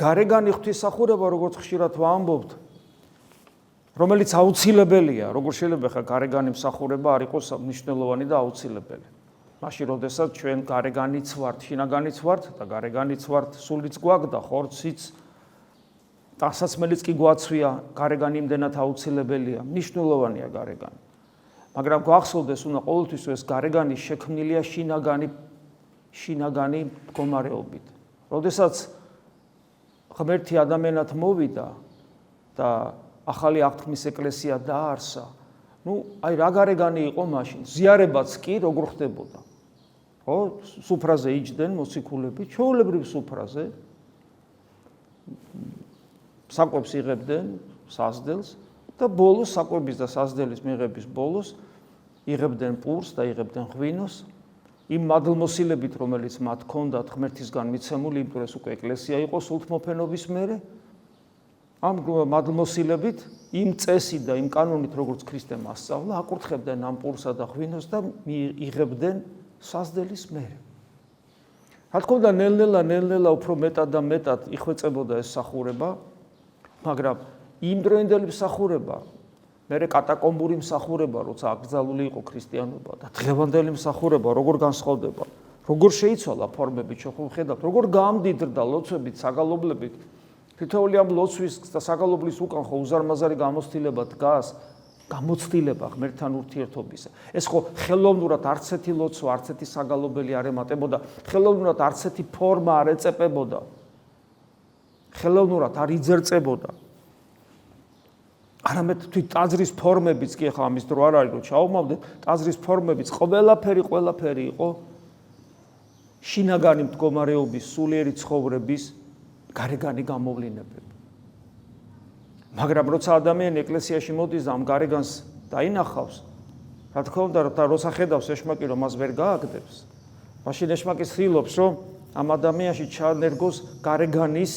გარეგანი ღვთისმსახურება, როგორც ხშირად ვამბობთ, რომელიც აუცილებელია, როგორ შეიძლება ხა გარეგანი მსახურება არ იყოს მნიშვნელოვანი და აუცილებელი. მაშინ, როდესაც ჩვენ გარეგანიც ვართ, შინაგანიც ვართ და გარეგანიც ვართ, სულიც გვაქვს და ხორციც, ტანსაცმელიც კი გვაცვია, გარეგანი იმდენად აუცილებელია, მნიშვნელოვანია გარეგანი. მაგრამ გვახსოვდეს, უნდა ყოველთვის ეს გარეგანი შექმნილია შინაგანი მდგომარეობით. როდესაც ღმერთი ადამიანად მოვიდა და ახალი აღთქმის ეკლესია დაარსა, აი რა გარეგანი იყო მაშინ, ზიარებაც კი როგორ ხდებოდა. ხო, სუფრაზე იჯდნენ მოციქულები, ჩვეულებრივ სუფრაზე, საკვებს იღებდნენ, სასდელს და ბოლოს საკვების და სასდელის მიღების ბოლოს იღებდნენ პურს და იღებდნენ ღვინოს, იმ მადლმოსილებით, რომელიც მათ ჰქონდათ ღმერთისგან მიცემული, იმ დროს უკვე ეკლესია იყო სულთმოფენობის მერე, ამ მადლმოსილებით, იმ წესით და იმ კანონით, როგორც ქრისტემ ასწავლა, აკურთხებდნენ ამ პურსა და ღვინოს და იღებდნენ სასდელის მერე. რა თქმა უნდა, ნელ-ნელა უფრო მეტად და მეტად იხვეწებოდა ეს მსახურება, მაგრამ იმდროინდელი მსახურება, მერე კატაკომბური მსახურება, როცა აკრძალული იყო ქრისტიანობა და დღევანდელი მსახურება, როგორ განსხვავდება, როგორ შეიცვალა ფორმები, ჩვენ ხედავთ, როგორ გამდიდრდა ლოცვებით, საგალობლებით, თითოეული ამ ლოცვის და საგალობლის უკან ხო უზარმაზარი გამოცდილება დგას, გამოცდილება ღმერთთან ურთიერთობისა. ეს ხო ხელოვნურად არც ერთი ლოცვა, არც ერთი საგალობელი არ ემატებოდა, ხელოვნურად არც ერთი ფორმა არ ეწეპებოდა. ხელოვნურად არ იძერწებოდა. არამედ თვით ტაძრის ფორმებიც კი ახლა ამის დრო არ არის, რომ ჩაუმავდეთ, ტაძრის ფორმებიც ყველაფერი იყო შინაგანი მდგომარეობის, სულიერი ცხოვრების გარეგანი გამოვლინებები. მაგრამ როცა ადამიანი ეკლესიაში მოდის და ამ გარეგანს დაინახავს, რა თქმა უნდა, როცა ხედავს ეშმაკი, რომ მას ვერ გააგდებს, მაშინ ეშმაკი ცდილობს, რომ ამ ადამიანში ჩაანერგოს გარეგანის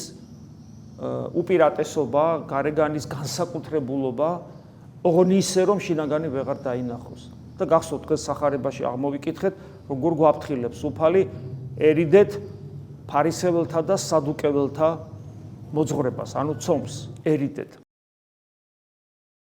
უპირატესობა, გარეგანის განსაკუთრებულობა, ოღონდ ისე, რომ შინაგანი ვეღარ დაინახოს. და გახსოვთ, დღეს სახარებაში აღმოვიკითხეთ, როგორ გვაფრთხილებს უფალი ერიდეთ ფარისეველთა და სადუკეველთა მოძღვრებას, ანუ ცომს ერიდეთ.